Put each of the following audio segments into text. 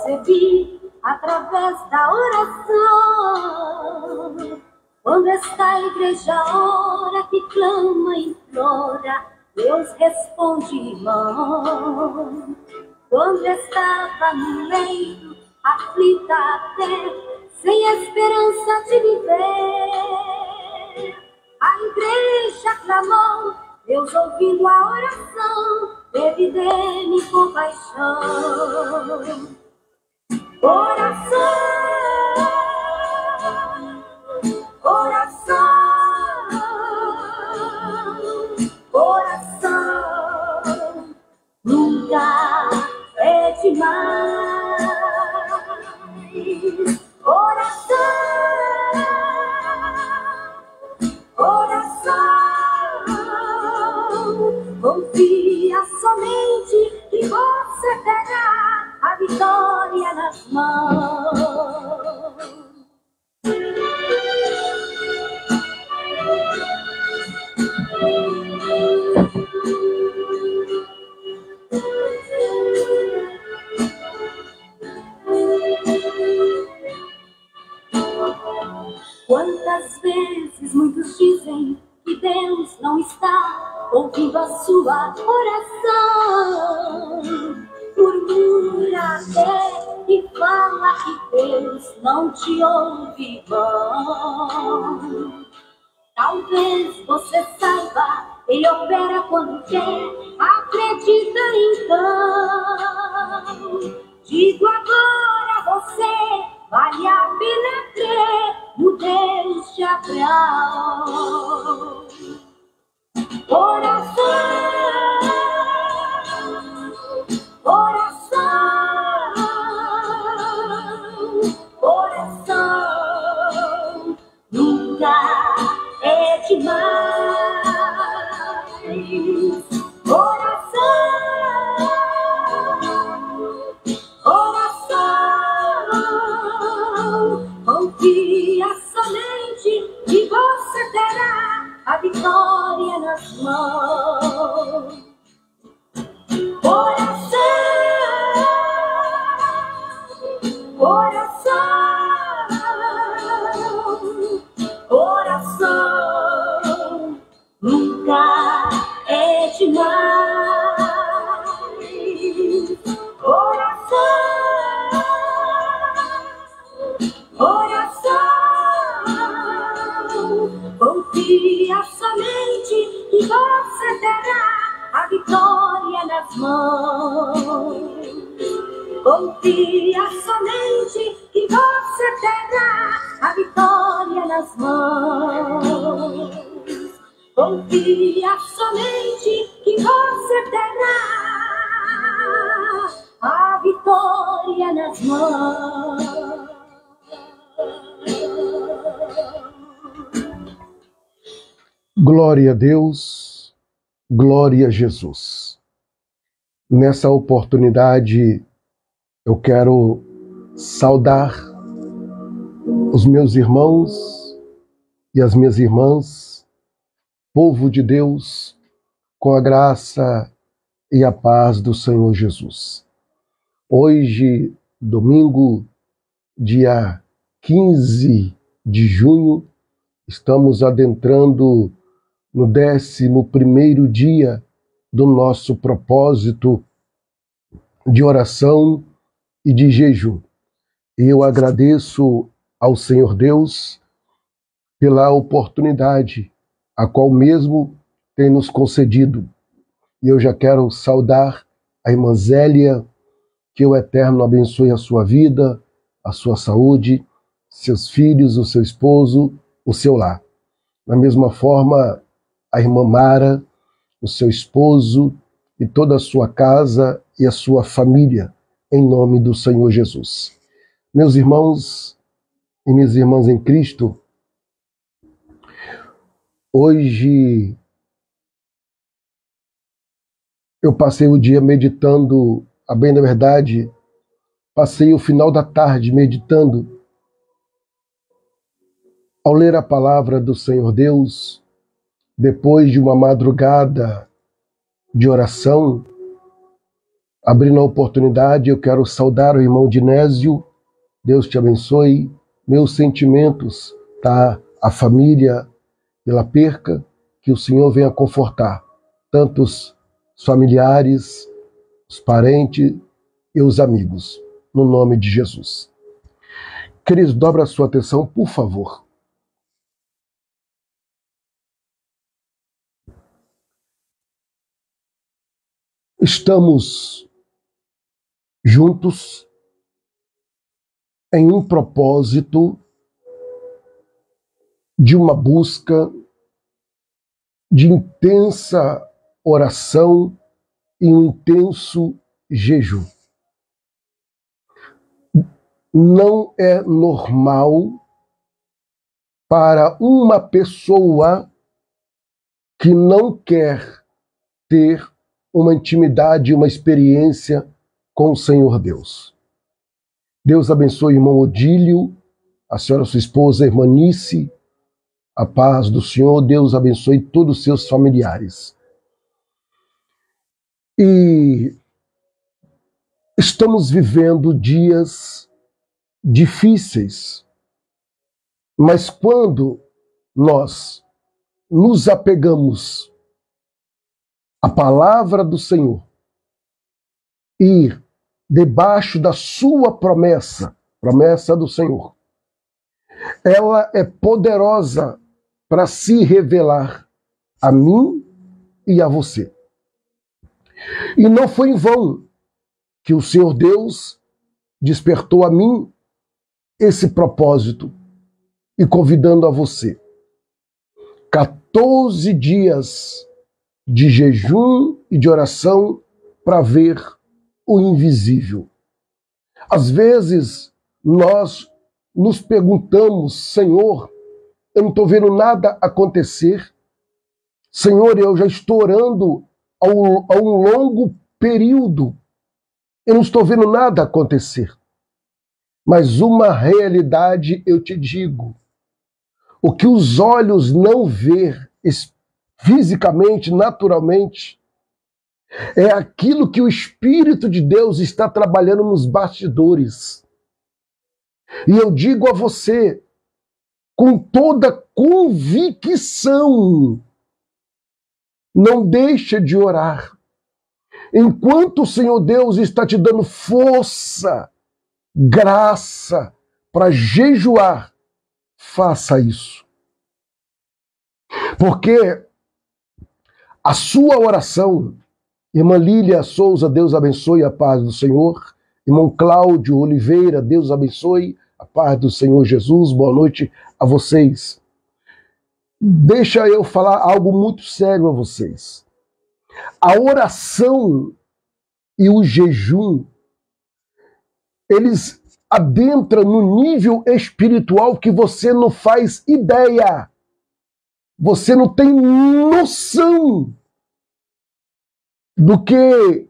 percebi através da oração. Quando esta igreja ora, que clama e implora, Deus responde, irmão. Quando estava no leito, aflita até, sem esperança de viver, a igreja clamou, Deus ouvindo a oração, teve dele compaixão. Oração, oração, oração, nunca é demais. Oração, oração, confia somente que você terá a vitória nas mãos. Quantas vezes muitos dizem que Deus não está ouvindo a sua oração, murmura até e fala que Deus não te ouve, irmão. Talvez você saiba, Ele opera quando quer, acredita então. Digo agora a você, vale a pena crer no Deus de Abraão. Oração, oração, oração, nunca é demais. Oração, oração, confia somente que você terá a vitória nas mãos. Oração, oração, oração, nunca é demais. Oração, oração, confia somente que você terá a vitória nas mãos. Confia somente que você terá a vitória nas mãos. Confia somente que você terá a vitória nas mãos. Glória a Deus, glória a Jesus. Nessa oportunidade, eu quero saudar os meus irmãos e as minhas irmãs, povo de Deus, com a graça e a paz do Senhor Jesus. Hoje, domingo, dia 15 de junho, estamos adentrando no 11º dia do nosso propósito de oração e de jejum. Eu agradeço ao Senhor Deus pela oportunidade a qual mesmo tem nos concedido. E eu já quero saudar a irmã Zélia, que o Eterno abençoe a sua vida, a sua saúde, seus filhos, o seu esposo, o seu lar. Da mesma forma, a irmã Mara, o seu esposo e toda a sua casa e a sua família, em nome do Senhor Jesus. Meus irmãos e minhas irmãs em Cristo, hoje eu passei o dia meditando, a bem da verdade, passei o final da tarde meditando. Ao ler a palavra do Senhor Deus, depois de uma madrugada de oração, Abrindo a oportunidade, eu quero saudar o irmão Dinésio. Deus te abençoe. Meus sentimentos, tá? A família pela perca, que o Senhor venha confortar tanto os familiares, os parentes e os amigos, no nome de Jesus. Queridos, dobra a sua atenção, por favor. Estamos juntos em um propósito de uma busca de intensa oração e um intenso jejum. Não é normal para uma pessoa que não quer ter uma intimidade, uma experiência com o Senhor Deus. Deus abençoe o irmão Odílio, a senhora, sua esposa, a irmã Nice, a paz do Senhor. Deus abençoe todos os seus familiares. E estamos vivendo dias difíceis, mas quando nós nos apegamos à palavra do Senhor e debaixo da sua promessa do Senhor, ela é poderosa para se revelar a mim e a você. E não foi em vão que o Senhor Deus despertou a mim esse propósito e convidando a você. 14 dias de jejum e de oração para ver o invisível. Às vezes nós nos perguntamos: Senhor, eu não estou vendo nada acontecer. Senhor, eu já estou orando há um longo período. Eu não estou vendo nada acontecer. Mas uma realidade eu te digo: o que os olhos não vê fisicamente, naturalmente, é aquilo que o Espírito de Deus está trabalhando nos bastidores. E eu digo a você, com toda convicção, não deixa de orar. Enquanto o Senhor Deus está te dando força, graça para jejuar, faça isso. Porque a sua oração, irmã Lília Souza, Deus abençoe, a paz do Senhor. Irmão Cláudio Oliveira, Deus abençoe, a paz do Senhor Jesus. Boa noite a vocês. Deixa eu falar algo muito sério a vocês. A oração e o jejum, eles adentram no nível espiritual que você não faz ideia. Você não tem noção do que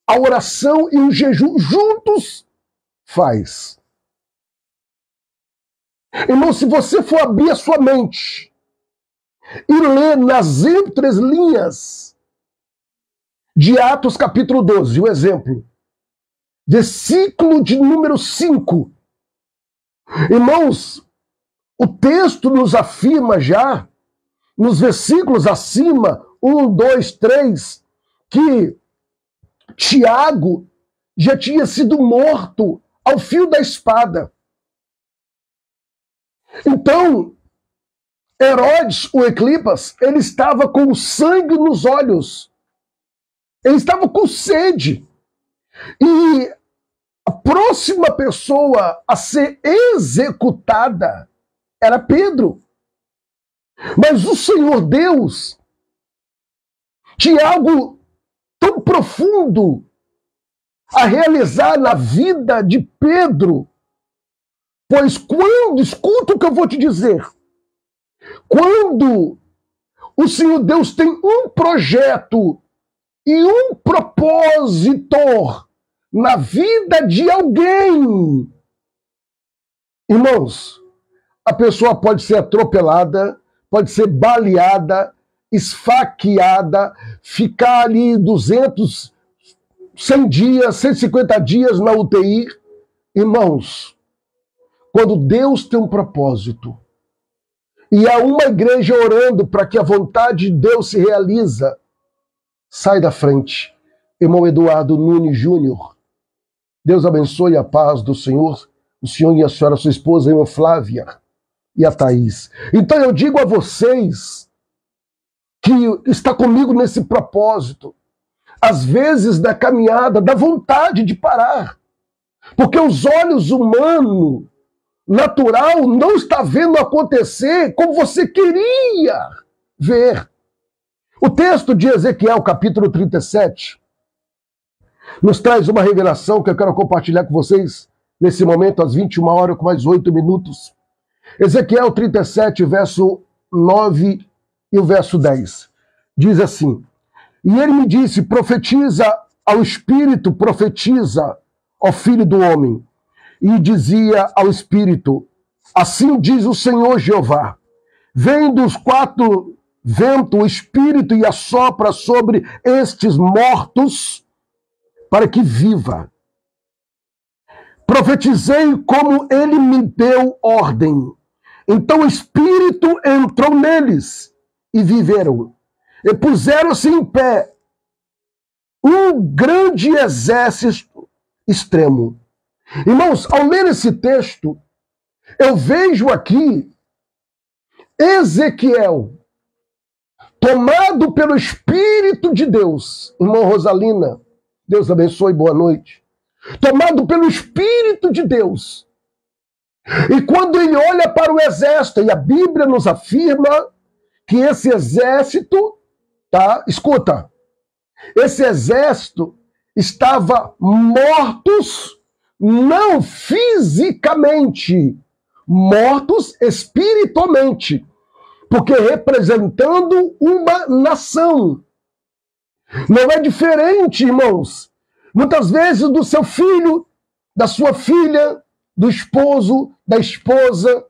a oração e o jejum juntos faz. Irmão, se você for abrir a sua mente e ler nas entrelinhas de Atos capítulo 12, o exemplo, versículo de número 5, irmãos, o texto nos afirma já, nos versículos acima, 1, 2, 3, que Tiago já tinha sido morto ao fio da espada. Então, Herodes, o Eclipas, ele estava com sangue nos olhos. Ele estava com sede. E a próxima pessoa a ser executada era Pedro. Mas o Senhor Deus tinha algo tão profundo a realizar na vida de Pedro, pois quando, escuta o que eu vou te dizer, quando o Senhor Deus tem um projeto e um propósito na vida de alguém, irmãos, a pessoa pode ser atropelada, pode ser baleada, esfaqueada, ficar ali 200 100 dias, 150 dias na UTI. Irmãos, quando Deus tem um propósito e há uma igreja orando para que a vontade de Deus se realiza, sai da frente. Irmão Eduardo Nunes Júnior, Deus abençoe a paz do Senhor, o senhor e a senhora, sua esposa, a irmã Flávia e a Thaís. Então eu digo a vocês que está comigo nesse propósito, às vezes da caminhada, da vontade de parar, porque os olhos humanos, natural, não está vendo acontecer como você queria ver. O texto de Ezequiel, capítulo 37, nos traz uma revelação que eu quero compartilhar com vocês nesse momento, às 21 horas, com mais 8 minutos. Ezequiel 37, verso 9 e o verso 10. Diz assim: e ele me disse, profetiza ao Espírito, profetiza ao Filho do Homem. E dizia ao Espírito, assim diz o Senhor Jeová, vem dos 4 ventos o Espírito e assopra sobre estes mortos para que viva. Profetizei como ele me deu ordem. Então o Espírito entrou neles e viveram. E puseram-se em pé um grande exército extremo. Irmãos, ao ler esse texto, eu vejo aqui Ezequiel tomado pelo Espírito de Deus. Irmã Rosalina, Deus abençoe, boa noite. Tomado pelo Espírito de Deus. E quando ele olha para o exército, e a Bíblia nos afirma que esse exército, tá? Escuta, esse exército estava mortos, não fisicamente, mortos espiritualmente, porque representando uma nação. Não é diferente, irmãos, muitas vezes do seu filho, da sua filha, do esposo, da esposa,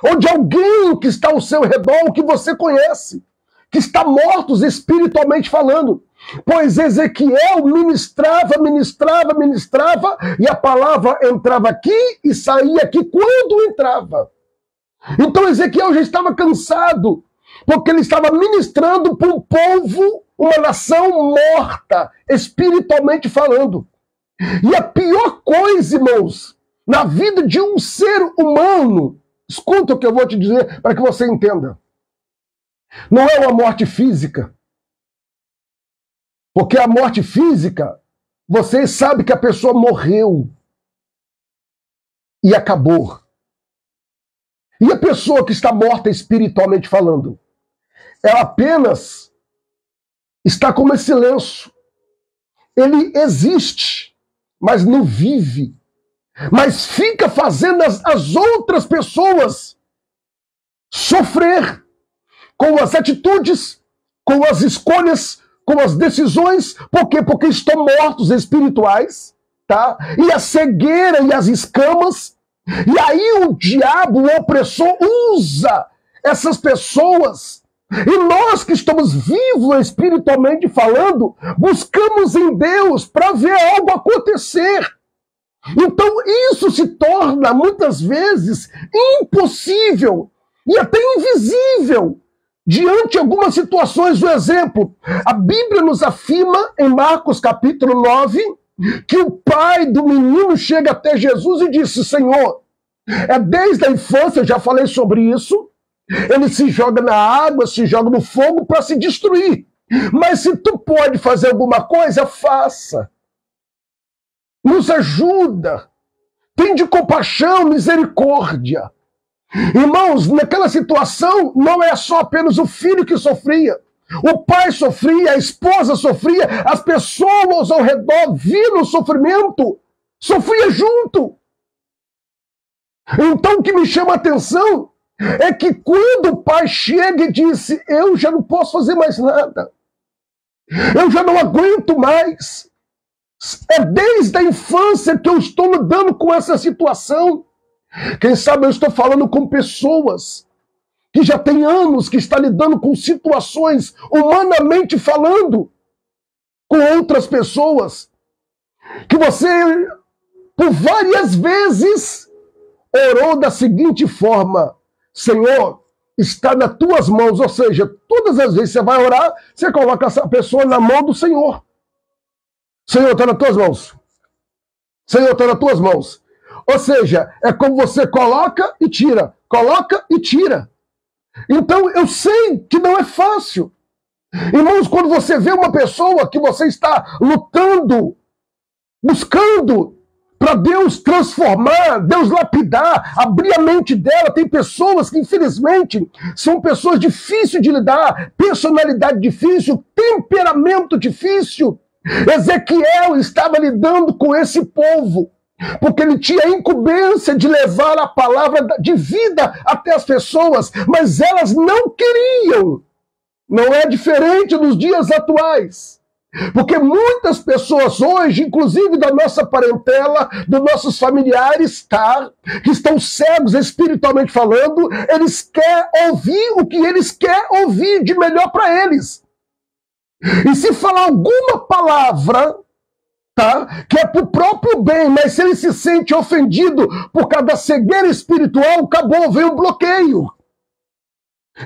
ou de alguém que está ao seu redor, que você conhece, que está mortos espiritualmente falando. Pois Ezequiel ministrava, e a palavra entrava aqui e saía aqui quando entrava. Então Ezequiel já estava cansado, porque ele estava ministrando para um povo, uma nação morta, espiritualmente falando. E a pior coisa, irmãos, na vida de um ser humano, escuta o que eu vou te dizer para que você entenda, não é uma morte física. Porque a morte física, você sabe que a pessoa morreu e acabou. E a pessoa que está morta espiritualmente falando, ela apenas está como esse lenço. Ele existe, mas não vive. Mas fica fazendo as outras pessoas sofrer com as atitudes, com as escolhas, com as decisões. Por quê? Porque estão mortos espirituais, tá? E a cegueira e as escamas. E aí o diabo, o opressor, usa essas pessoas. E nós que estamos vivos espiritualmente falando, buscamos em Deus para ver algo acontecer. Então isso se torna muitas vezes impossível e até invisível diante de algumas situações. O exemplo, a Bíblia nos afirma em Marcos capítulo 9 que o pai do menino chega até Jesus e disse: Senhor, desde a infância, eu já falei sobre isso, ele se joga na água, se joga no fogo para se destruir. Mas se tu pode fazer alguma coisa, faça. Nos ajuda. Tem de compaixão, misericórdia. Irmãos, naquela situação, não é só apenas o filho que sofria. O pai sofria, a esposa sofria, as pessoas ao redor viram o sofrimento, sofria junto. Então o que me chama a atenção é que quando o pai chega e disse: eu já não posso fazer mais nada, eu já não aguento mais, é desde a infância que eu estou lidando com essa situação. Quem sabe eu estou falando com pessoas que já têm anos que estão lidando com situações, humanamente falando, com outras pessoas. que você, por várias vezes, orou da seguinte forma: Senhor, está nas tuas mãos. Ou seja, todas as vezes que você vai orar, você coloca essa pessoa na mão do Senhor. Senhor, está nas tuas mãos. Senhor, está nas tuas mãos. Ou seja, é como você coloca e tira. Coloca e tira. Então, eu sei que não é fácil. Irmãos, quando você vê uma pessoa que você está lutando, buscando para Deus transformar, Deus lapidar, abrir a mente dela, tem pessoas que, infelizmente, são pessoas difíceis de lidar, personalidade difícil, temperamento difícil. Ezequiel estava lidando com esse povo, porque ele tinha a incumbência de levar a palavra de vida até as pessoas, mas elas não queriam. Não é diferente nos dias atuais. Porque muitas pessoas hoje, inclusive da nossa parentela, dos nossos familiares, tá, que estão cegos espiritualmente falando, eles querem ouvir o que eles querem ouvir de melhor para eles. E se falar alguma palavra, tá, que é para o próprio bem, mas se ele se sente ofendido por causa da cegueira espiritual, acabou, vem um bloqueio.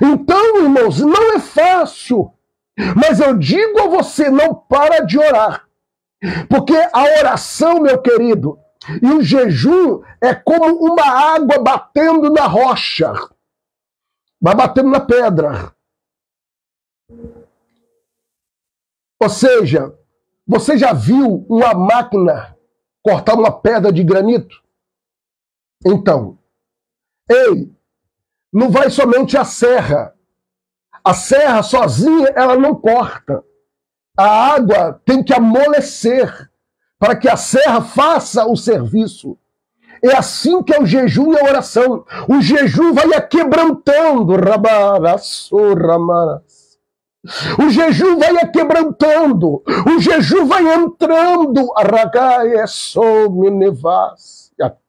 Então, irmãos, não é fácil, mas eu digo a você, não para de orar, porque a oração, meu querido, e o jejum é como uma água batendo na rocha, vai batendo na pedra. Ou seja, você já viu uma máquina cortar uma pedra de granito? Então, ei, não vai somente a serra. A serra sozinha, ela não corta. A água tem que amolecer para que a serra faça o serviço. É assim que é o jejum e a oração. O jejum vai aquebrantando. O jejum vai aquebrantando. O jejum vai entrando.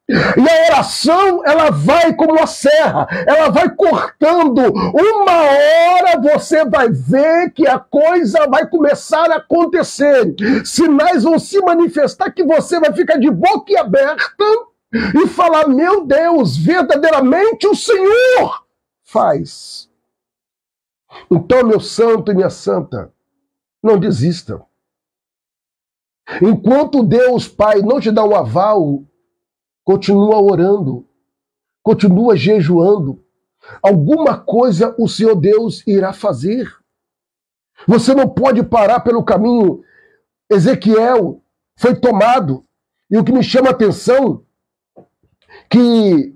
E a oração, ela vai como a serra, ela vai cortando. Uma hora você vai ver que a coisa vai começar a acontecer. Sinais vão se manifestar que você vai ficar de boca aberta e falar: meu Deus, verdadeiramente o Senhor faz. Então, meu santo e minha santa, não desista. Enquanto Deus Pai não te dá um aval, continua orando, continua jejuando. Alguma coisa o Senhor Deus irá fazer. Você não pode parar pelo caminho. Ezequiel foi tomado. E o que me chama a atenção, que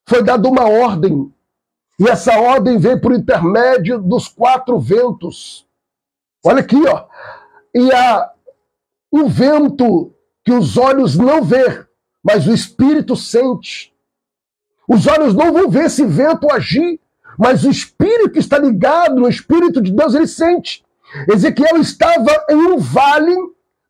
foi dada uma ordem. E essa ordem veio por intermédio dos 4 ventos. Olha aqui, ó. E há um vento que os olhos não vê, mas o Espírito sente. Os olhos não vão ver esse vento agir, mas o Espírito que está ligado no Espírito de Deus, ele sente. Ezequiel estava em um vale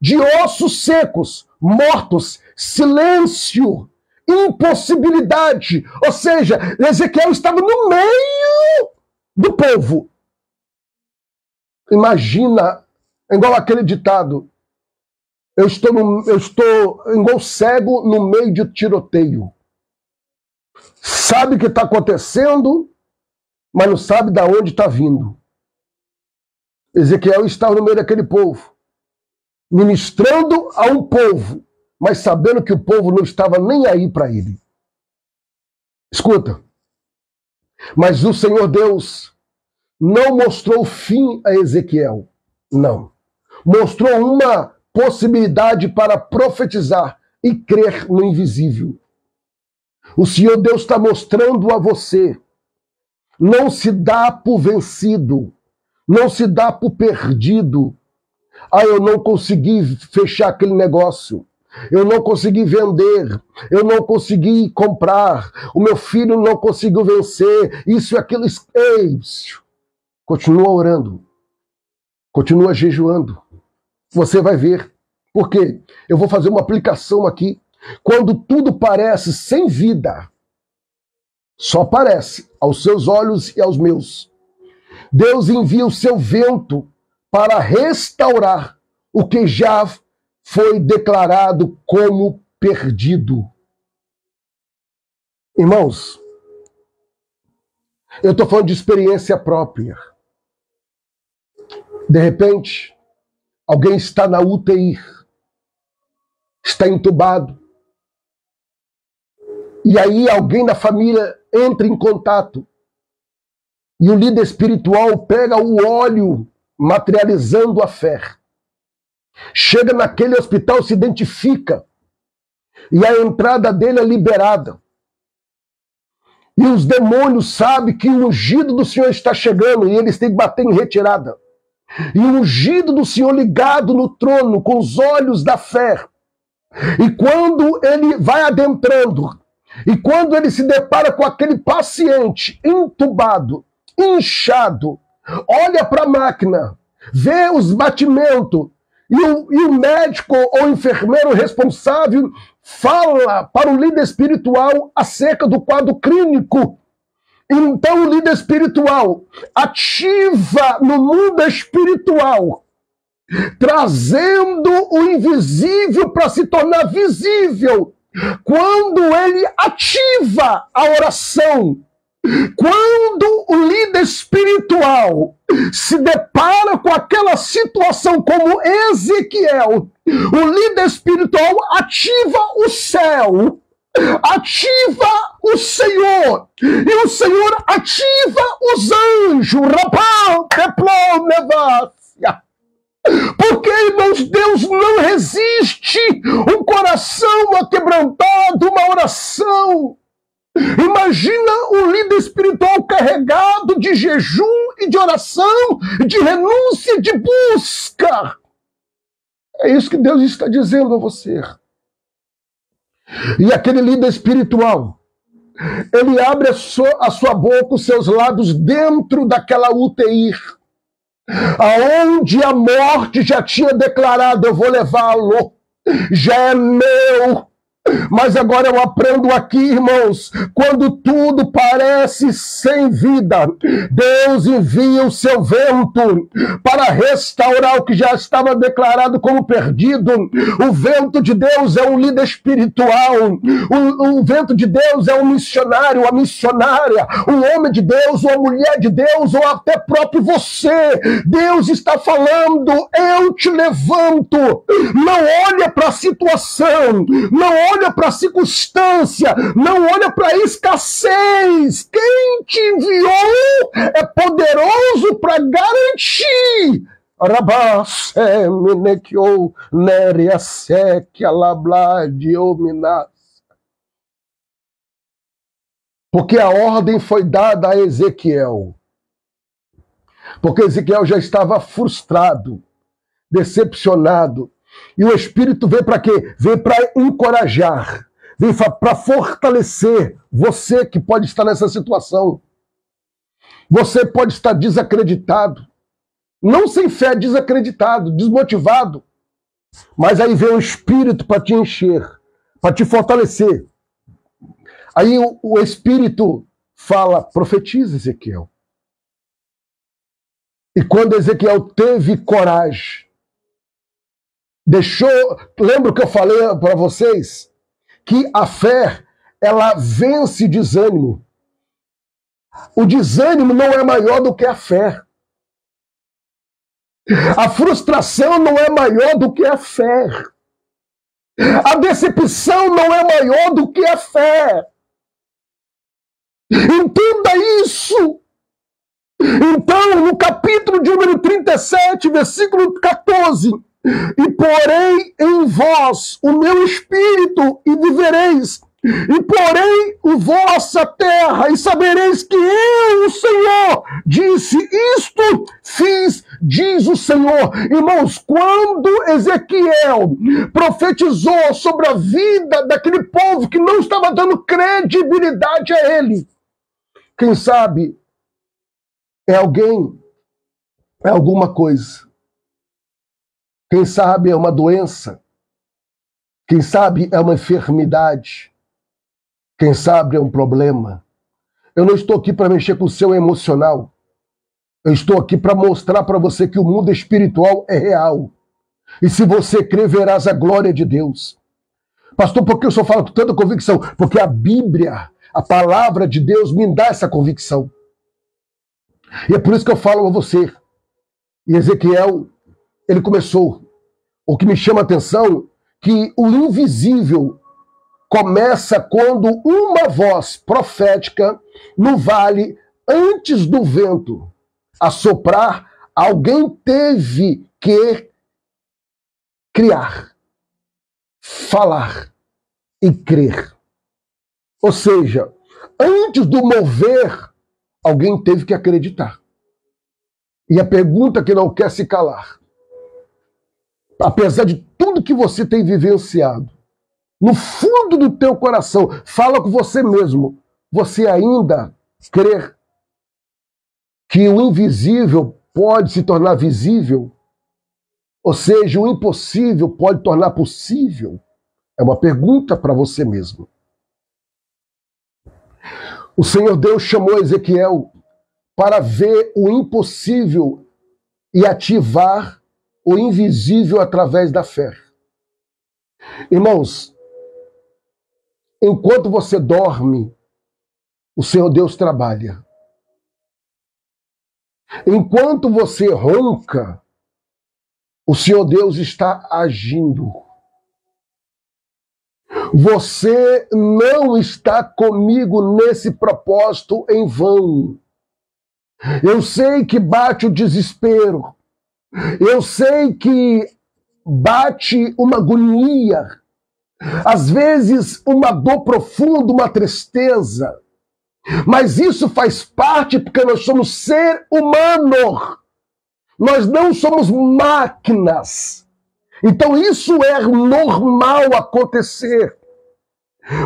de ossos secos, mortos, silêncio, impossibilidade. Ou seja, Ezequiel estava no meio do povo. Imagina, igual aquele ditado: eu estou igual cego no meio de tiroteio. Sabe o que está acontecendo, mas não sabe de onde está vindo. Ezequiel estava no meio daquele povo, ministrando a um povo, mas sabendo que o povo não estava nem aí para ele. Escuta, mas o Senhor Deus não mostrou fim a Ezequiel, não. Mostrou uma possibilidade para profetizar e crer no invisível. O Senhor Deus está mostrando a você: não se dá por vencido, não se dá por perdido. Ah, eu não consegui fechar aquele negócio, eu não consegui vender, eu não consegui comprar, o meu filho não conseguiu vencer, isso e aquilo. Ei, continua orando, continua jejuando. Você vai ver. Por quê? Eu vou fazer uma aplicação aqui. Quando tudo parece sem vida, só parece aos seus olhos e aos meus, Deus envia o seu vento para restaurar o que já foi declarado como perdido. Irmãos, eu estou falando de experiência própria. De repente, alguém está na UTI, está entubado, e aí alguém da família entra em contato, e o líder espiritual pega o óleo materializando a fé. Chega naquele hospital, se identifica, e a entrada dele é liberada. E os demônios sabem que o ungido do Senhor está chegando, e eles têm que bater em retirada. E o ungido do Senhor ligado no trono, com os olhos da fé. E quando ele vai adentrando, e quando ele se depara com aquele paciente entubado, inchado, olha para a máquina, vê os batimentos, e o médico ou enfermeiro responsável fala para o líder espiritual acerca do quadro clínico. Então o líder espiritual ativa no mundo espiritual, trazendo o invisível para se tornar visível. Quando ele ativa a oração, quando o líder espiritual se depara com aquela situação como Ezequiel, o líder espiritual ativa o céu, ativa o Senhor, e o Senhor ativa os anjos. Porque, irmãos, Deus não resiste um coração aquebrantado, uma oração. Imagina um líder espiritual carregado de jejum e de oração, de renúncia, de busca. É isso que Deus está dizendo a você. E aquele líder espiritual, ele abre a sua boca, os seus lábios dentro daquela UTI, aonde a morte já tinha declarado: eu vou levá-lo, já é meu. Mas agora eu aprendo aqui, irmãos, quando tudo parece sem vida, Deus envia o seu vento para restaurar o que já estava declarado como perdido. O vento de Deus é um líder espiritual, o vento de Deus é um missionário, a missionária, um homem de Deus, uma mulher de Deus, ou até próprio você. Deus está falando: eu te levanto. Não olha para a situação, não olha para a circunstância, não olha para a escassez. Quem te enviou é poderoso para garantir. Porque a ordem foi dada a Ezequiel. Porque Ezequiel já estava frustrado, decepcionado. E o Espírito veio para quê? Veio para encorajar, veio para fortalecer você que pode estar nessa situação. Você pode estar desacreditado, não sem fé, desacreditado, desmotivado. Mas aí vem o Espírito para te encher, para te fortalecer. Aí o Espírito fala: profetiza, Ezequiel. E quando Ezequiel teve coragem, lembra que eu falei para vocês? Que a fé, ela vence desânimo. O desânimo não é maior do que a fé. A frustração não é maior do que a fé. A decepção não é maior do que a fé. Entenda isso. Então, no capítulo de número 37, versículo 14... e porém em vós o meu espírito e vivereis, e porém o vossa terra e sabereis que eu, o Senhor, disse isto, fiz, diz o Senhor. Irmãos, quando Ezequiel profetizou sobre a vida daquele povo que não estava dando credibilidade a ele, quem sabe é alguém, é alguma coisa. Quem sabe é uma doença, quem sabe é uma enfermidade, quem sabe é um problema. Eu não estou aqui para mexer com o seu emocional, eu estou aqui para mostrar para você que o mundo espiritual é real. E se você crer, verás a glória de Deus. Pastor, por que eu só falo com tanta convicção? Porque a Bíblia, a palavra de Deus, me dá essa convicção. E é por isso que eu falo a você. E Ezequiel, ele começou. O que me chama a atenção, que o invisível começa quando uma voz profética no vale, antes do vento assoprar, alguém teve que criar, falar e crer. Ou seja, antes do mover, alguém teve que acreditar. E a pergunta que não quer se calar, apesar de tudo que você tem vivenciado, no fundo do teu coração, fala com você mesmo, você ainda crê que o invisível pode se tornar visível? Ou seja, o impossível pode tornar possível? É uma pergunta para você mesmo. O Senhor Deus chamou Ezequiel para ver o impossível e ativar o invisível através da fé. Irmãos, enquanto você dorme, o Senhor Deus trabalha. Enquanto você ronca, o Senhor Deus está agindo. Você não está comigo nesse propósito em vão. Eu sei que bate o desespero. Eu sei que bate uma agonia. Às vezes uma dor profunda, uma tristeza. Mas isso faz parte porque nós somos ser humano. Nós não somos máquinas. Então isso é normal acontecer.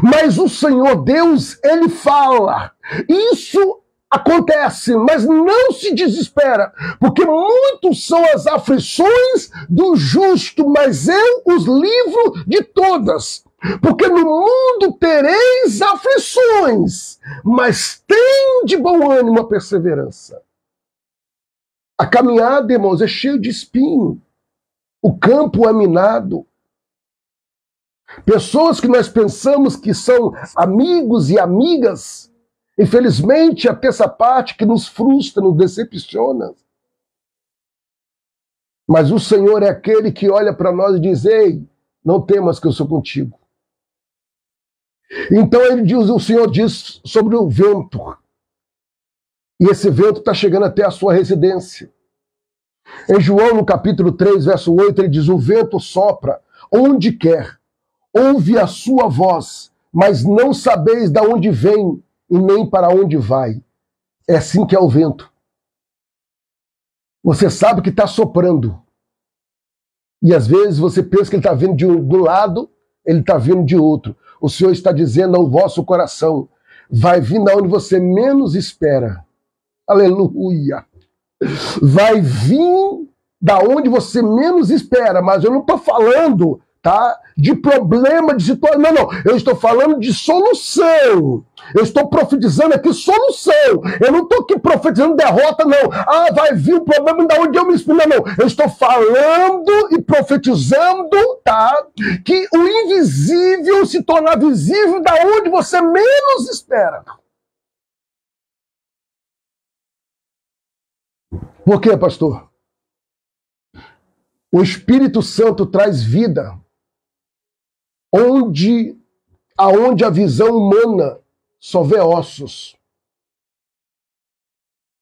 Mas o Senhor Deus, Ele fala. Isso acontece, mas não se desespera. Porque muitos são as aflições do justo, mas eu os livro de todas. Porque no mundo tereis aflições, mas tem de bom ânimo a perseverança. A caminhada, irmãos, é cheia de espinho. O campo é minado. Pessoas que nós pensamos que são amigos e amigas, infelizmente, até essa parte que nos frustra, nos decepciona. Mas o Senhor é aquele que olha para nós e diz: ei, não temas que eu sou contigo. Então o Senhor diz sobre o vento. E esse vento está chegando até a sua residência. Em João, no capítulo 3, verso 8, ele diz: o vento sopra onde quer, ouve a sua voz, mas não sabeis de onde vem e nem para onde vai. É assim que é o vento. Você sabe que está soprando. E às vezes você pensa que ele está vindo de um lado, ele está vindo de outro. O Senhor está dizendo ao vosso coração: vai vir da onde você menos espera. Aleluia! Vai vir da onde você menos espera, mas eu não estou falando, tá, de problema, de situação. Não. Eu estou falando de solução. Eu estou profetizando aqui solução. Eu não estou aqui profetizando derrota, não. Ah, vai vir o problema da onde eu me espero. Não. Eu estou falando e profetizando, tá, que o invisível se tornar visível da onde você menos espera. Por quê, pastor? O Espírito Santo traz vida aonde a visão humana só vê ossos.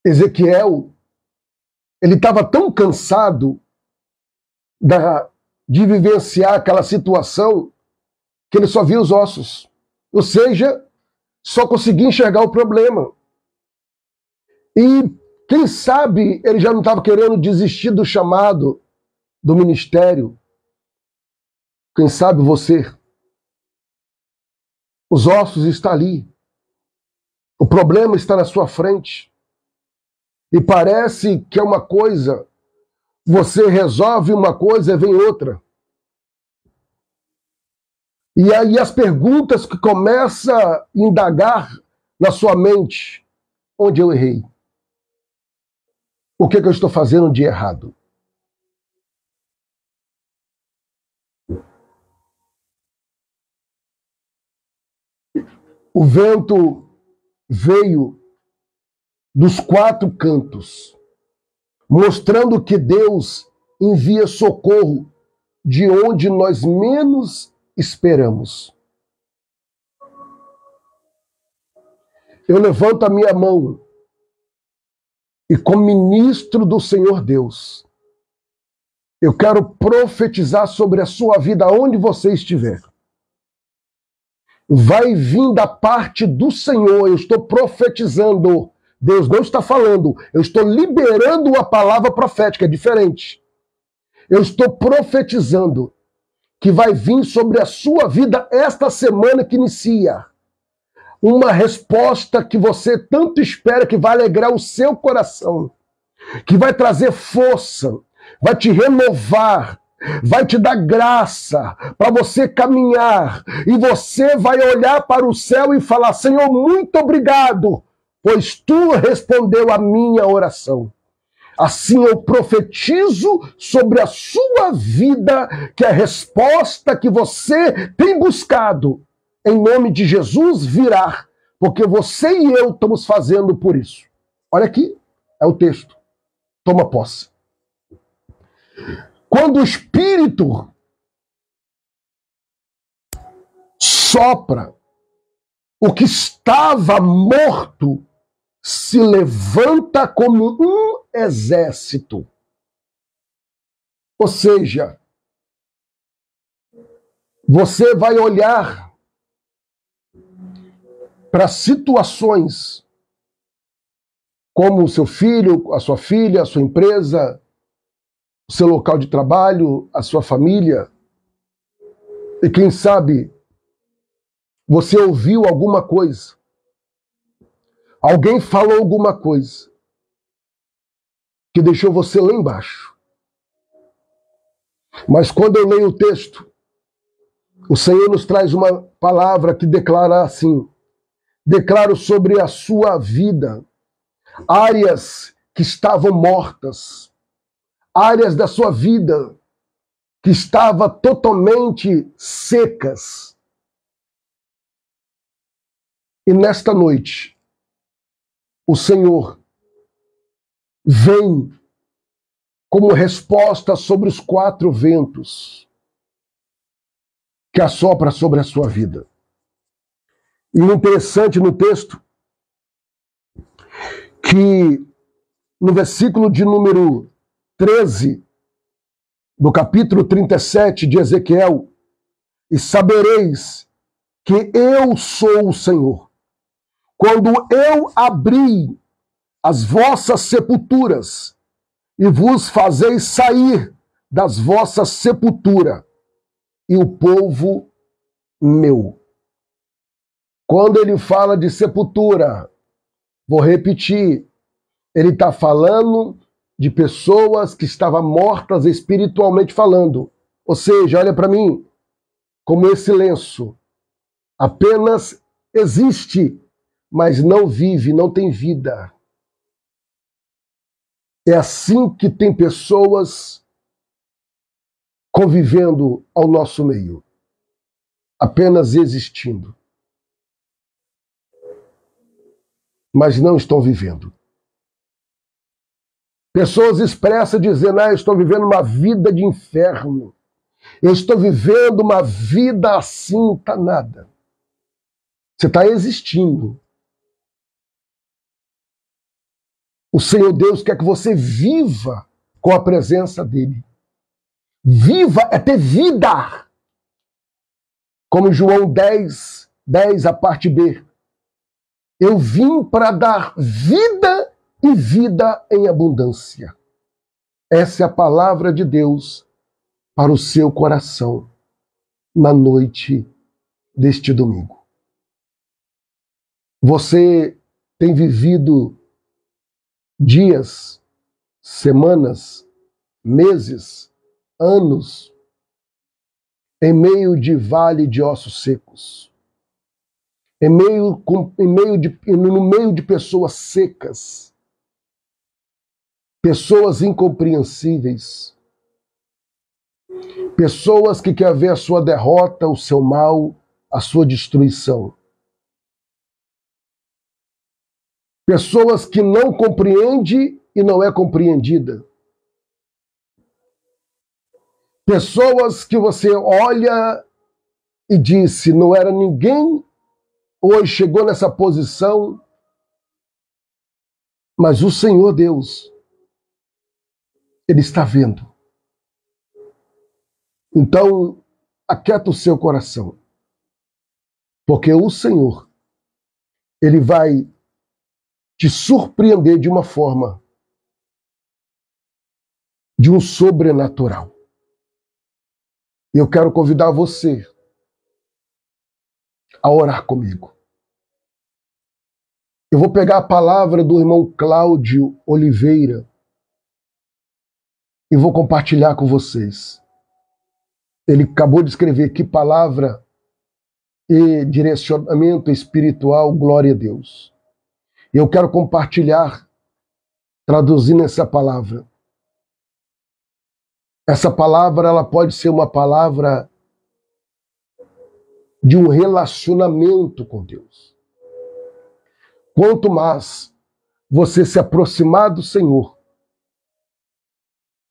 Ezequiel, ele estava tão cansado de vivenciar aquela situação que ele só via os ossos. Ou seja, só conseguia enxergar o problema. E quem sabe ele já não estava querendo desistir do chamado, do ministério. Quem sabe você. Os ossos estão ali. O problema está na sua frente. E parece que é uma coisa, você resolve uma coisa e vem outra. E aí as perguntas que começam a indagar na sua mente: onde eu errei? O que eu estou fazendo de errado? O vento veio dos 4 cantos, mostrando que Deus envia socorro de onde nós menos esperamos. Eu levanto a minha mão e, como ministro do Senhor Deus, eu quero profetizar sobre a sua vida onde você estiver. Vai vir da parte do Senhor, eu estou profetizando. Deus não está falando, eu estou liberando a palavra profética, é diferente. Eu estou profetizando que vai vir sobre a sua vida esta semana que inicia uma resposta que você tanto espera, que vai alegrar o seu coração, que vai trazer força, vai te renovar, vai te dar graça para você caminhar, e você vai olhar para o céu e falar: Senhor, muito obrigado, pois tu respondeu a minha oração. Assim eu profetizo sobre a sua vida que a resposta que você tem buscado, em nome de Jesus, virá, porque você e eu estamos fazendo por isso. Olha aqui, é o texto. Toma posse. Quando o Espírito sopra, o que estava morto se levanta como um exército. Ou seja, você vai olhar para situações como o seu filho, a sua filha, a sua empresa, o seu local de trabalho, a sua família, e quem sabe você ouviu alguma coisa, alguém falou alguma coisa que deixou você lá embaixo. Mas quando eu leio o texto, o Senhor nos traz uma palavra que declara assim: declaro sobre a sua vida áreas que estavam mortas, áreas da sua vida que estavam totalmente secas. E nesta noite, o Senhor vem como resposta sobre os 4 ventos que assopra sobre a sua vida. E o interessante no texto, que no versículo de número 13, do capítulo 37 de Ezequiel, e sabereis que eu sou o Senhor, quando eu abri as vossas sepulturas e vos fazeis sair das vossas sepulturas, e o povo meu. Quando ele fala de sepultura, vou repetir, ele está falando de pessoas que estavam mortas espiritualmente falando. Ou seja, olha para mim, como esse lenço apenas existe, mas não vive, não tem vida. É assim que tem pessoas convivendo ao nosso meio, apenas existindo, mas não estão vivendo. Pessoas expressam dizendo: eu estou vivendo uma vida de inferno, eu estou vivendo uma vida assim, tá nada. Você está existindo. O Senhor Deus quer que você viva com a presença dele. Viva é ter vida. Como João 10, a parte B. Eu vim para dar vida e vida em abundância. Essa é a palavra de Deus para o seu coração na noite deste domingo. Você tem vivido dias, semanas, meses, anos em meio de vale de ossos secos, no meio de pessoas secas, pessoas incompreensíveis, pessoas que querem ver a sua derrota, o seu mal, a sua destruição. Pessoas que não compreendem e não é compreendida. Pessoas que você olha e disse, não era ninguém, hoje chegou nessa posição, mas o Senhor Deus, Ele está vendo. Então, aquieta o seu coração, porque o Senhor, Ele vai te surpreender de uma forma, de um sobrenatural. E eu quero convidar você a orar comigo. Eu vou pegar a palavra do irmão Cláudio Oliveira e vou compartilhar com vocês. Ele acabou de escrever que palavra e direcionamento espiritual, glória a Deus. Eu quero compartilhar, traduzindo essa palavra. Essa palavra, ela pode ser uma palavra de um relacionamento com Deus. Quanto mais você se aproximar do Senhor,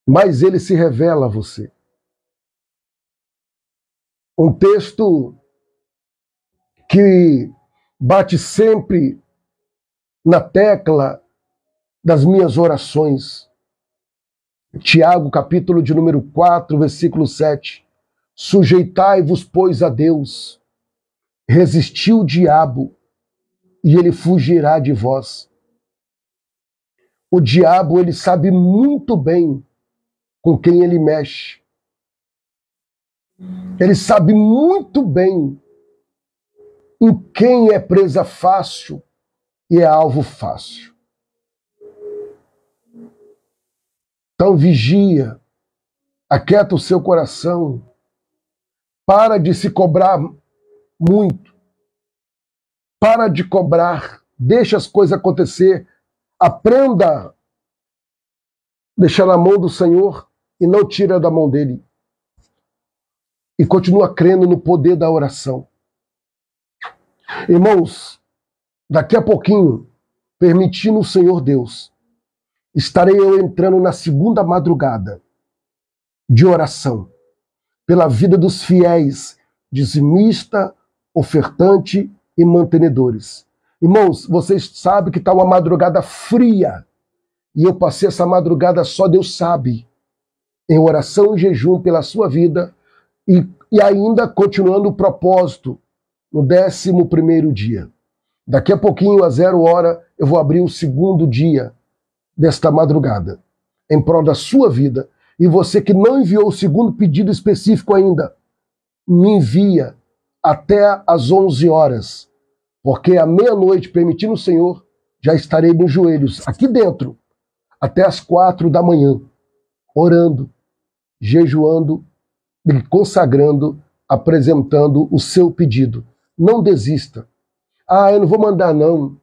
mais Ele se revela a você. Um texto que bate sempre na tecla das minhas orações. Tiago, capítulo de número 4, versículo 7. Sujeitai-vos, pois, a Deus, resisti o diabo, e ele fugirá de vós. O diabo, ele sabe muito bem com quem ele mexe. Ele sabe muito bem em quem é presa fácil e é alvo fácil. Então vigia, aquieta o seu coração, para de se cobrar muito, para de cobrar, deixa as coisas acontecer, aprenda a deixar na mão do Senhor e não tira da mão dele. E continua crendo no poder da oração. Irmãos, daqui a pouquinho, permitindo o Senhor Deus, estarei eu entrando na segunda madrugada de oração pela vida dos fiéis, dizimista, ofertante e mantenedores. Irmãos, vocês sabem que está uma madrugada fria e eu passei essa madrugada, só Deus sabe, em oração e jejum pela sua vida e ainda continuando o propósito no 11º dia. Daqui a pouquinho, às 0h, eu vou abrir o segundo dia desta madrugada, em prol da sua vida. E você que não enviou o segundo pedido específico ainda, me envia até às 11h, porque à meia-noite, permitindo o Senhor, já estarei nos joelhos, aqui dentro, até às 4 da manhã, orando, jejuando, e consagrando, apresentando o seu pedido. Não desista. Ah, eu não vou mandar não.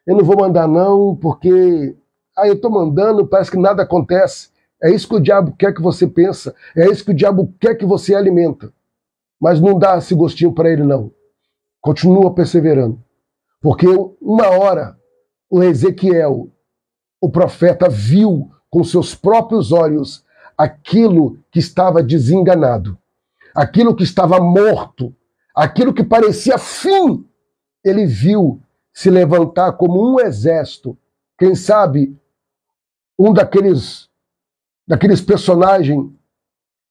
Eu não vou mandar não, porque eu estou mandando, parece que nada acontece. É isso que o diabo quer que você pensa. É isso que o diabo quer que você alimenta. Mas não dá esse gostinho para ele, não. Continua perseverando. Porque uma hora, o Ezequiel, o profeta, viu com seus próprios olhos aquilo que estava desenganado, aquilo que estava morto, aquilo que parecia fim. Ele viu se levantar como um exército. Quem sabe um daqueles personagens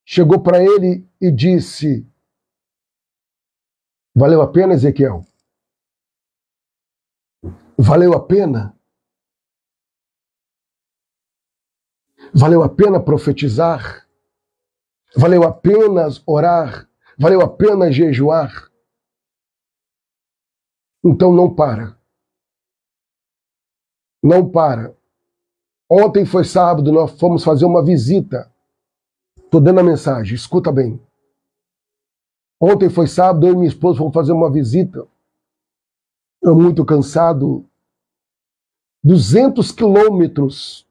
chegou para ele e disse: valeu a pena, Ezequiel? Valeu a pena? Valeu a pena profetizar? Valeu a pena orar? Valeu a pena jejuar? Então não para. Não para. Ontem foi sábado, nós fomos fazer uma visita. Estou dando a mensagem, escuta bem. Ontem foi sábado, eu e minha esposa fomos fazer uma visita. Eu muito cansado. 200 quilômetros.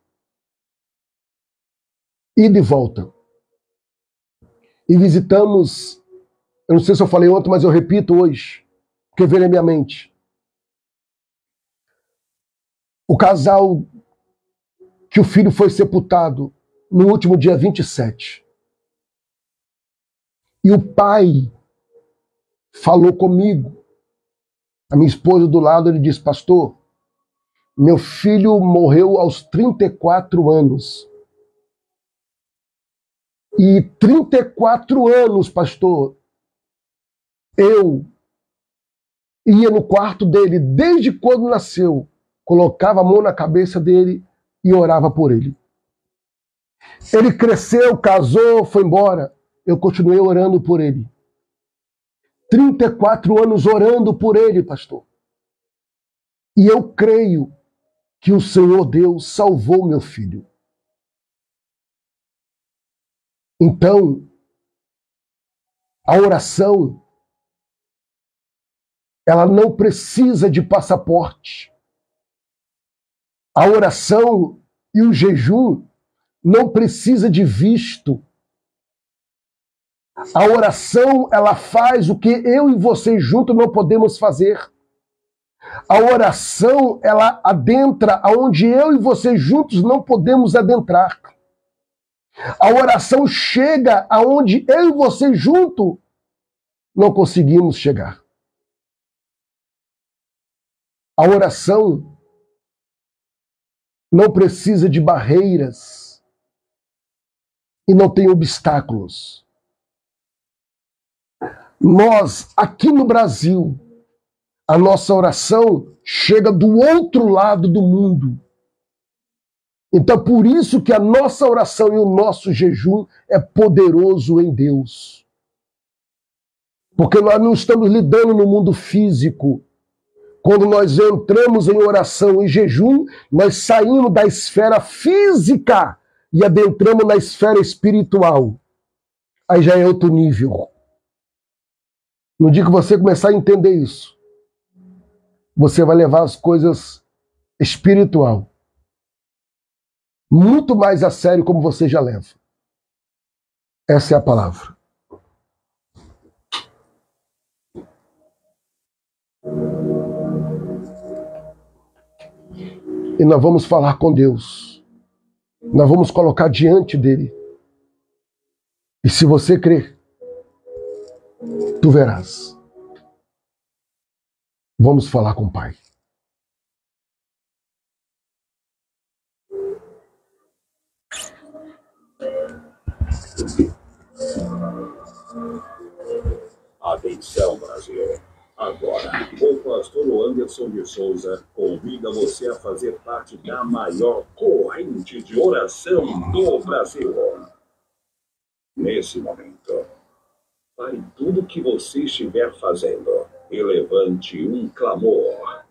Ida e volta. E visitamos, eu não sei se eu falei ontem, mas eu repito hoje, porque veio na minha mente. O casal que o filho foi sepultado no último dia 27. E o pai falou comigo, a minha esposa do lado, ele disse: pastor, meu filho morreu aos 34 anos. E 34 anos, pastor, eu ia no quarto dele, desde quando nasceu, colocava a mão na cabeça dele e orava por ele. Ele cresceu, casou, foi embora. Eu continuei orando por ele. 34 anos orando por ele, pastor. E eu creio que o Senhor Deus salvou meu filho. Então, a oração, ela não precisa de passaporte. A oração e o jejum não precisa de visto. A oração, ela faz o que eu e você juntos não podemos fazer. A oração, ela adentra aonde eu e você juntos não podemos adentrar. A oração chega aonde eu e você juntos não conseguimos chegar. A oração não precisa de barreiras e não tem obstáculos. Nós, aqui no Brasil, a nossa oração chega do outro lado do mundo. Então, por isso que a nossa oração e o nosso jejum é poderoso em Deus. Porque nós não estamos lidando no mundo físico. Quando nós entramos em oração e jejum, nós saímos da esfera física e adentramos na esfera espiritual. Aí já é outro nível. No dia que você começar a entender isso, você vai levar as coisas espiritual muito mais a sério como você já leva. Essa é a palavra. E nós vamos falar com Deus. Nós vamos colocar diante dele. E se você crer, tu verás. Vamos falar com o Pai. Atenção, Brasil. Agora, o pastor Anderson de Souza convida você a fazer parte da maior corrente de oração do Brasil. Nesse momento, pare tudo o que você estiver fazendo e levante um clamor.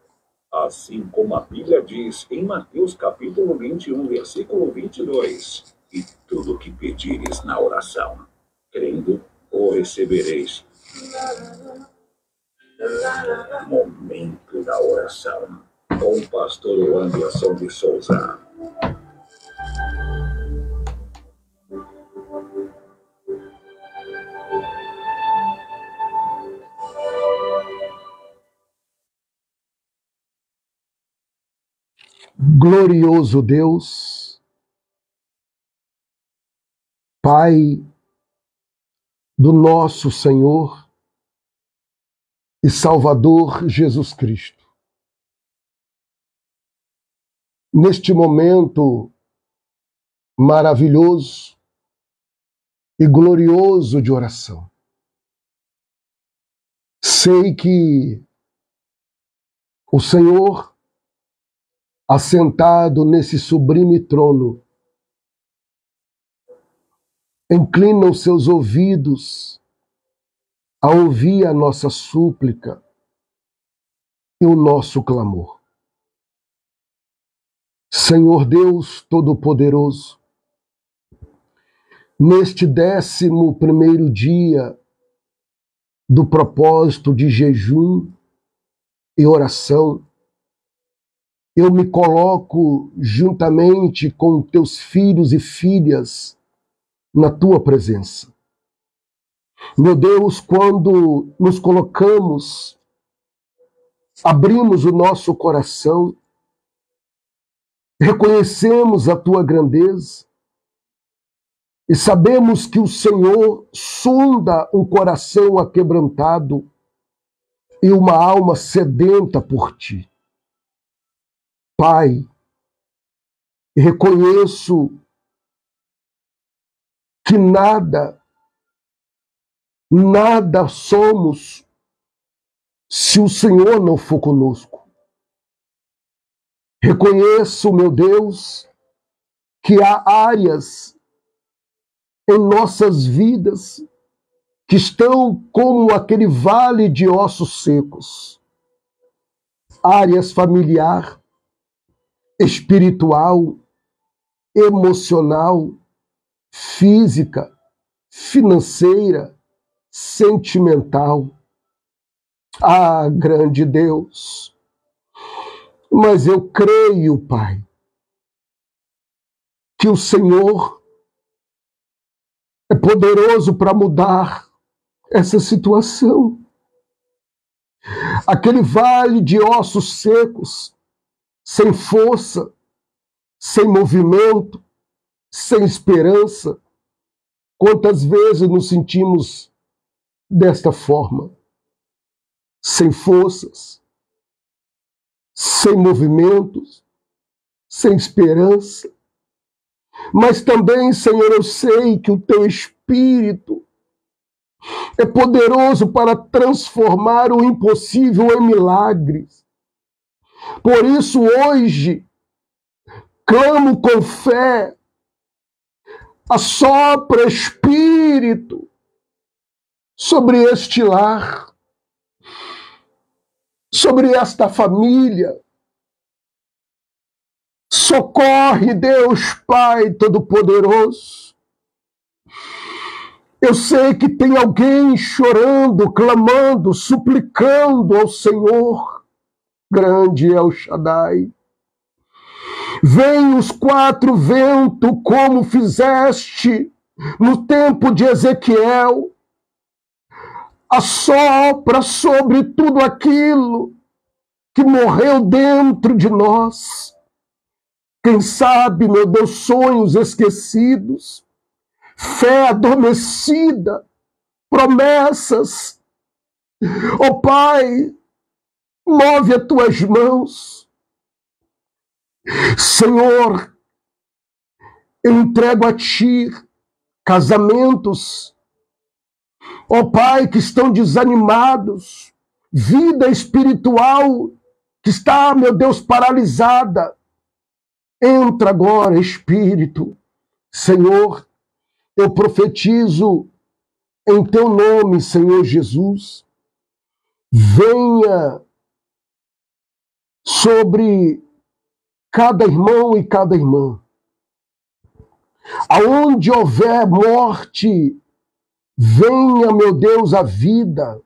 Assim como a Bíblia diz em Mateus capítulo 21, versículo 22. E tudo o que pedires na oração, crendo, o recebereis. Momento da oração, com o pastor Anderson de Souza. Glorioso Deus, Pai do nosso Senhor e Salvador Jesus Cristo. Neste momento maravilhoso e glorioso de oração, sei que o Senhor, assentado nesse sublime trono, inclina os seus ouvidos a ouvir a nossa súplica e o nosso clamor. Senhor Deus Todo-Poderoso, neste 11º dia do propósito de jejum e oração, eu me coloco juntamente com teus filhos e filhas na tua presença. Meu Deus, quando nos colocamos, abrimos o nosso coração reconhecemos a tua grandeza e sabemos que o Senhor sonda um coração aquebrantado e uma alma sedenta por ti. Pai, reconheço que nada somos se o Senhor não for conosco. Reconheço, meu Deus, que há áreas em nossas vidas que estão como aquele vale de ossos secos. Áreas familiar, espiritual, emocional, física, financeira, sentimental. Ah, grande Deus! Mas eu creio, Pai, que o Senhor é poderoso para mudar essa situação. Aquele vale de ossos secos, sem força, sem movimento, sem esperança. Quantas vezes nos sentimos desta forma? Sem forças, sem movimentos, sem esperança. Mas também, Senhor, eu sei que o teu Espírito é poderoso para transformar o impossível em milagres. Por isso, hoje, clamo com fé, assopra Espírito sobre este lar, sobre esta família. Socorre, Deus Pai Todo-Poderoso. Eu sei que tem alguém chorando, clamando, suplicando ao Senhor. Grande El Shaddai. Vem os quatro ventos, como fizeste no tempo de Ezequiel. Assopra sobre tudo aquilo que morreu dentro de nós. Quem sabe, meu Deus, sonhos esquecidos, fé adormecida, promessas. Ó Pai, move as tuas mãos. Senhor, eu entrego a ti casamentos, ó Pai, que estão desanimados, vida espiritual que está, meu Deus, paralisada. Entra agora, Espírito. Senhor, eu profetizo em teu nome, Senhor Jesus. Venha sobre cada irmão e cada irmã. Aonde houver morte, venha, meu Deus, a vida.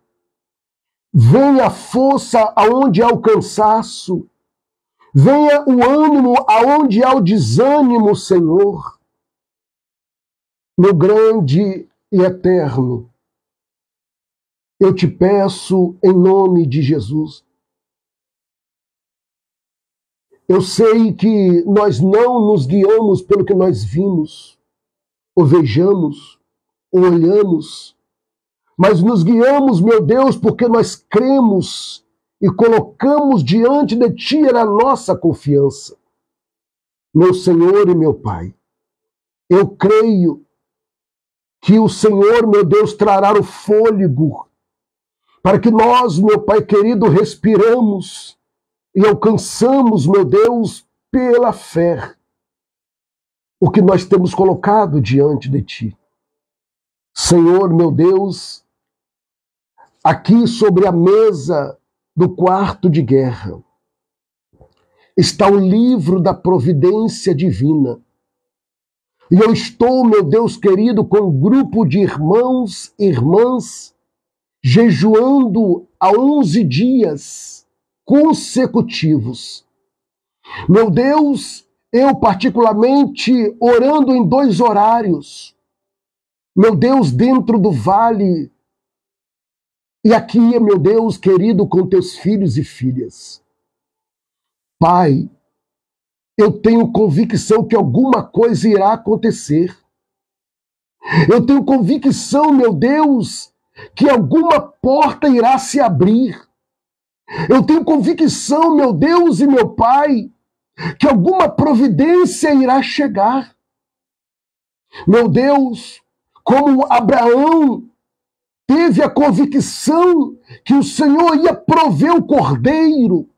Venha a força aonde há o cansaço. Venha o ânimo aonde há o desânimo, Senhor. Meu grande e eterno, eu te peço em nome de Jesus. Eu sei que nós não nos guiamos pelo que nós vimos, ou vejamos, ou olhamos, mas nos guiamos, meu Deus, porque nós cremos e colocamos diante de ti a nossa confiança. Meu Senhor e meu Pai, eu creio que o Senhor, meu Deus, trará o fôlego para que nós, meu Pai querido, respiramos e alcançamos, meu Deus, pela fé, o que nós temos colocado diante de ti. Senhor, meu Deus, aqui sobre a mesa do quarto de guerra está o livro da providência divina. E eu estou, meu Deus querido, com um grupo de irmãos e irmãs jejuando há 11 dias consecutivos. Meu Deus, eu particularmente orando em 2 horários. Meu Deus, dentro do vale. E aqui, meu Deus querido, com teus filhos e filhas. Pai, eu tenho convicção que alguma coisa irá acontecer. Eu tenho convicção, meu Deus, que alguma porta irá se abrir. Eu tenho convicção, meu Deus e meu Pai, que alguma providência irá chegar. Meu Deus, como Abraão teve a convicção que o Senhor ia prover o cordeiro.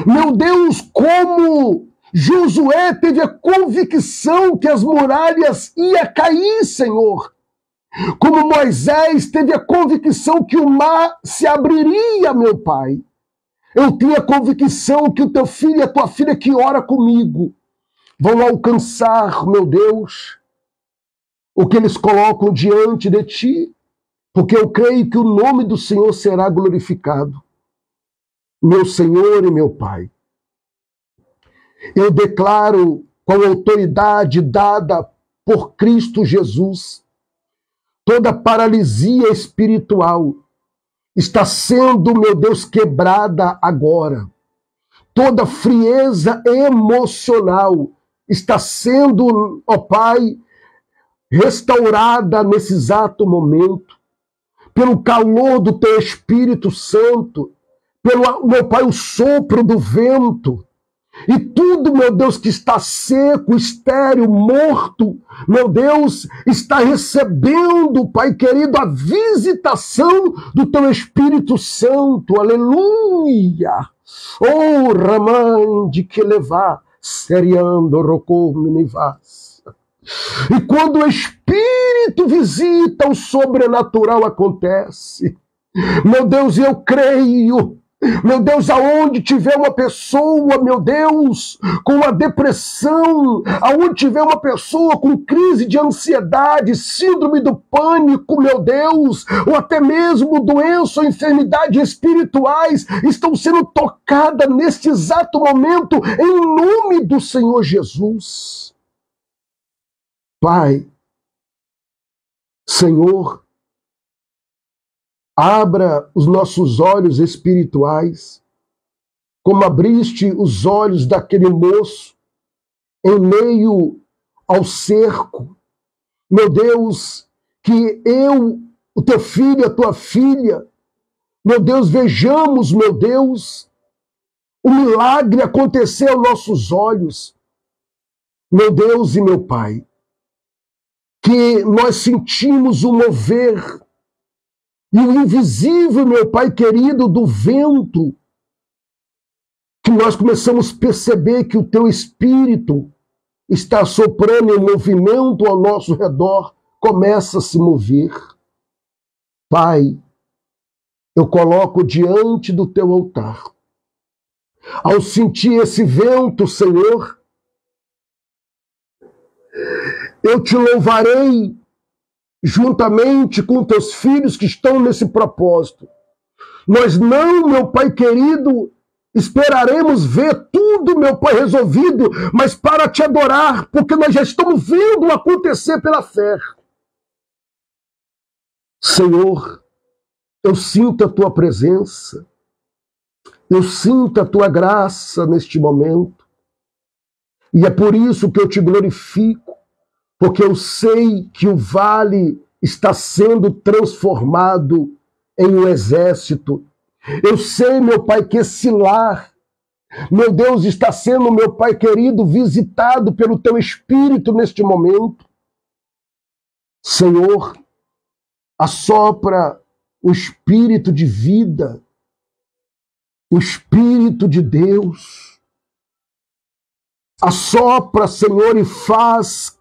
Meu Deus, como Josué teve a convicção que as muralhas iam cair, Senhor. Como Moisés teve a convicção que o mar se abriria, meu Pai. Eu tenho a convicção que o teu filho e a tua filha que ora comigo vão alcançar, meu Deus, o que eles colocam diante de ti, porque eu creio que o nome do Senhor será glorificado. Meu Senhor e meu Pai, eu declaro com a autoridade dada por Cristo Jesus, toda paralisia espiritual está sendo, meu Deus, quebrada agora. Toda frieza emocional está sendo, ó Pai, restaurada nesse exato momento, pelo calor do Teu Espírito Santo, pelo, meu Pai, o sopro do vento, e tudo, meu Deus, que está seco, estéril, morto, meu Deus, está recebendo, Pai querido, a visitação do Teu Espírito Santo, aleluia! Oh, Raman de que levar, seriando, rocou-me-nivas. E quando o Espírito visita, o sobrenatural acontece. Meu Deus, eu creio. Meu Deus, aonde tiver uma pessoa, meu Deus, com uma depressão, aonde tiver uma pessoa com crise de ansiedade, síndrome do pânico, meu Deus, ou até mesmo doença ou enfermidades espirituais, estão sendo tocadas neste exato momento, em nome do Senhor Jesus. Pai, Senhor, abra os nossos olhos espirituais, como abriste os olhos daquele moço em meio ao cerco. Meu Deus, que eu, o teu filho, a tua filha, meu Deus, vejamos, meu Deus, o milagre acontecer aos nossos olhos. Meu Deus e meu Pai, que nós sentimos o mover e o invisível, meu Pai querido, do vento, que nós começamos a perceber que o Teu Espírito está soprando em movimento ao nosso redor, começa a se mover. Pai, eu coloco diante do Teu altar. Ao sentir esse vento, Senhor, eu Te louvarei juntamente com teus filhos que estão nesse propósito. Nós não, meu Pai querido, esperaremos ver tudo, meu Pai, resolvido, mas para Te adorar, porque nós já estamos vendo acontecer pela fé. Senhor, eu sinto a Tua presença, eu sinto a Tua graça neste momento, e é por isso que eu Te glorifico, porque eu sei que o vale está sendo transformado em um exército. Eu sei, meu Pai, que esse lar, meu Deus, está sendo, meu Pai querido, visitado pelo Teu Espírito neste momento. Senhor, assopra o Espírito de vida, o Espírito de Deus. Assopra, Senhor, e faz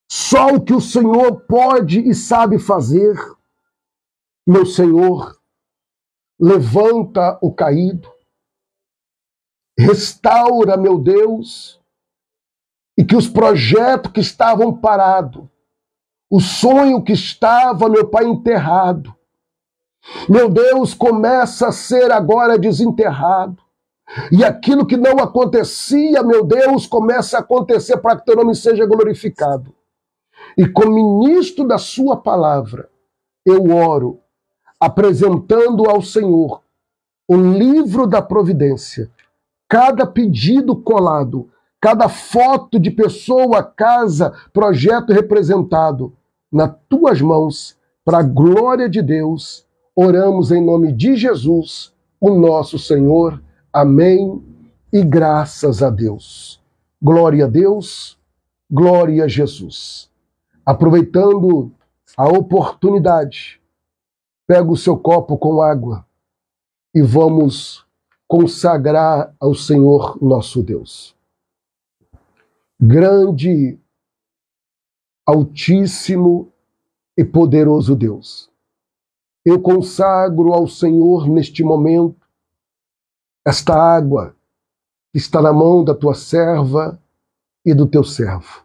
só o que o Senhor pode e sabe fazer. Meu Senhor, levanta o caído, restaura, meu Deus, e que os projetos que estavam parados, o sonho que estava, meu Pai, enterrado, meu Deus, começa a ser agora desenterrado. E aquilo que não acontecia, meu Deus, começa a acontecer para que teu nome seja glorificado. E como ministro da sua palavra, eu oro, apresentando ao Senhor o livro da providência, cada pedido colado, cada foto de pessoa, casa, projeto representado nas tuas mãos, para a glória de Deus, oramos em nome de Jesus, o nosso Senhor. Amém e graças a Deus. Glória a Deus, glória a Jesus. Aproveitando a oportunidade, pega o seu copo com água e vamos consagrar ao Senhor nosso Deus. Grande, altíssimo e poderoso Deus, eu consagro ao Senhor neste momento esta água que está na mão da tua serva e do teu servo.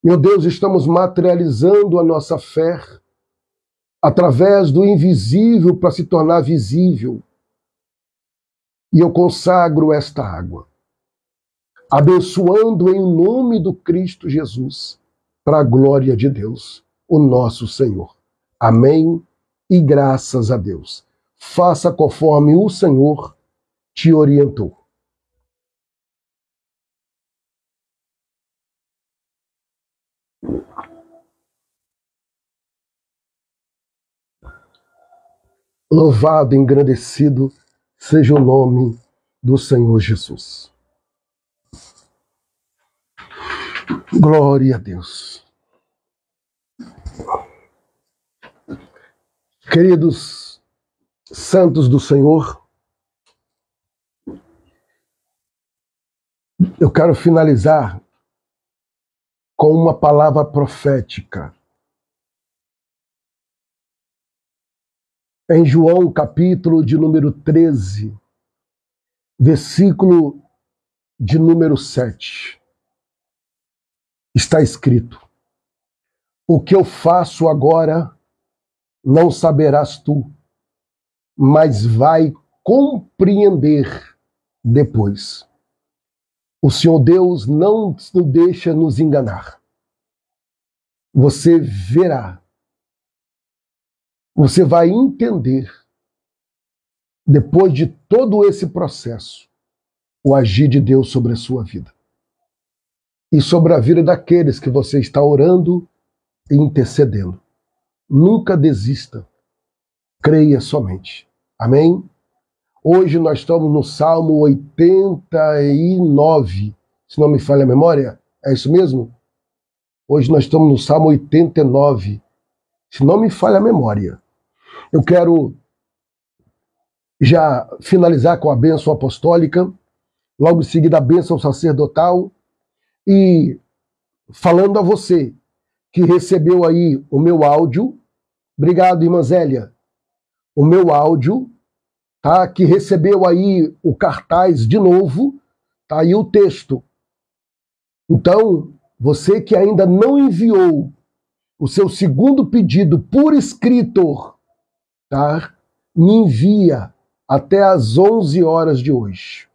Meu Deus, estamos materializando a nossa fé através do invisível para se tornar visível. E eu consagro esta água, abençoando em nome do Cristo Jesus, para a glória de Deus, o nosso Senhor. Amém e graças a Deus. Faça conforme o Senhor te orientou. Louvado e engrandecido seja o nome do Senhor Jesus. Glória a Deus. Queridos santos do Senhor, eu quero finalizar com uma palavra profética. Em João, capítulo de número 13, versículo de número 7, está escrito: o que eu faço agora não saberás tu, mas vai compreender depois. O Senhor Deus não nos deixa nos enganar. Você verá. Você vai entender, depois de todo esse processo, o agir de Deus sobre a sua vida. E sobre a vida daqueles que você está orando e intercedendo. Nunca desista. Creia somente. Amém? Hoje nós estamos no Salmo 89. Se não me falha a memória, é isso mesmo? Hoje nós estamos no Salmo 89. Se não me falha a memória. Eu quero já finalizar com a bênção apostólica, logo em seguida a bênção sacerdotal, e falando a você que recebeu aí o meu áudio, obrigado, irmã Zélia, o meu áudio, tá? Que recebeu aí o cartaz de novo, tá aí o texto. Então, você que ainda não enviou o seu segundo pedido por escrito, tá? Me envia até às 11 horas de hoje.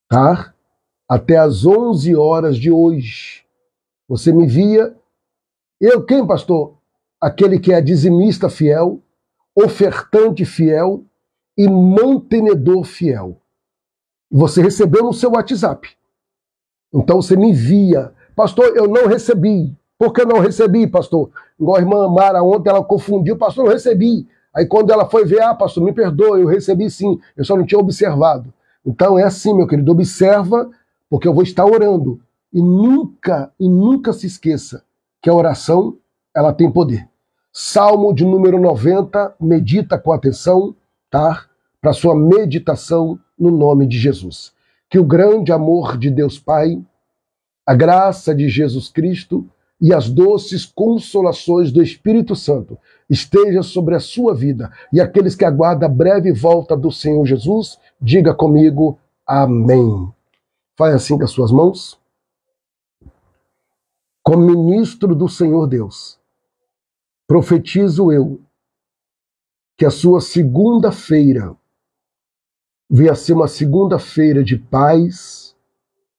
Tá? Até às 11 horas de hoje. Você me envia. Eu quem, pastor? Aquele que é dizimista fiel, ofertante fiel e mantenedor fiel. Você recebeu no seu WhatsApp. Então você me envia. Pastor, eu não recebi. Por que não recebi, pastor? Igual a irmã Mara ontem, ela confundiu. Pastor, eu não recebi. Aí quando ela foi ver, pastor, me perdoe, eu recebi sim, eu só não tinha observado. Então é assim, meu querido, observa, porque eu vou estar orando. E nunca se esqueça que a oração, ela tem poder. Salmo de número 90, medita com atenção, tá? Para sua meditação no nome de Jesus. Que o grande amor de Deus Pai, a graça de Jesus Cristo e as doces consolações do Espírito Santo esteja sobre a sua vida. E aqueles que aguardam a breve volta do Senhor Jesus, diga comigo, amém. Faz assim com as suas mãos. Como ministro do Senhor Deus, profetizo eu que a sua segunda-feira venha a ser uma segunda-feira de paz,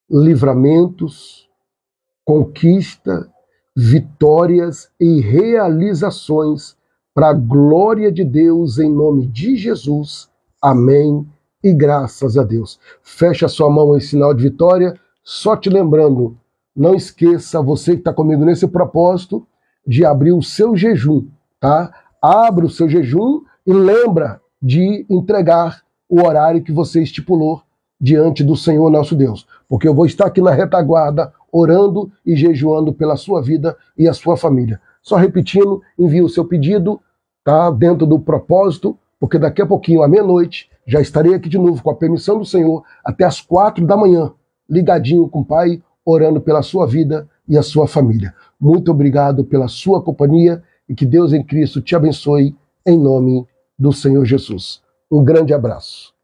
livramentos, conquista, vitórias e realizações para a glória de Deus em nome de Jesus. Amém e graças a Deus. Feche a sua mão em sinal de vitória Só te lembrando, não esqueça, você que está comigo nesse propósito, de abrir o seu jejum, tá? Abra o seu jejum e lembra de entregar o horário que você estipulou diante do Senhor nosso Deus. Porque eu vou estar aqui na retaguarda, orando e jejuando pela sua vida e a sua família. Só repetindo, envie o seu pedido, tá? Dentro do propósito, porque daqui a pouquinho, à meia-noite, já estarei aqui de novo, com a permissão do Senhor, até às 4 da manhã, ligadinho com o Pai, orando pela sua vida e a sua família. Muito obrigado pela sua companhia e que Deus em Cristo te abençoe em nome do Senhor Jesus. Um grande abraço.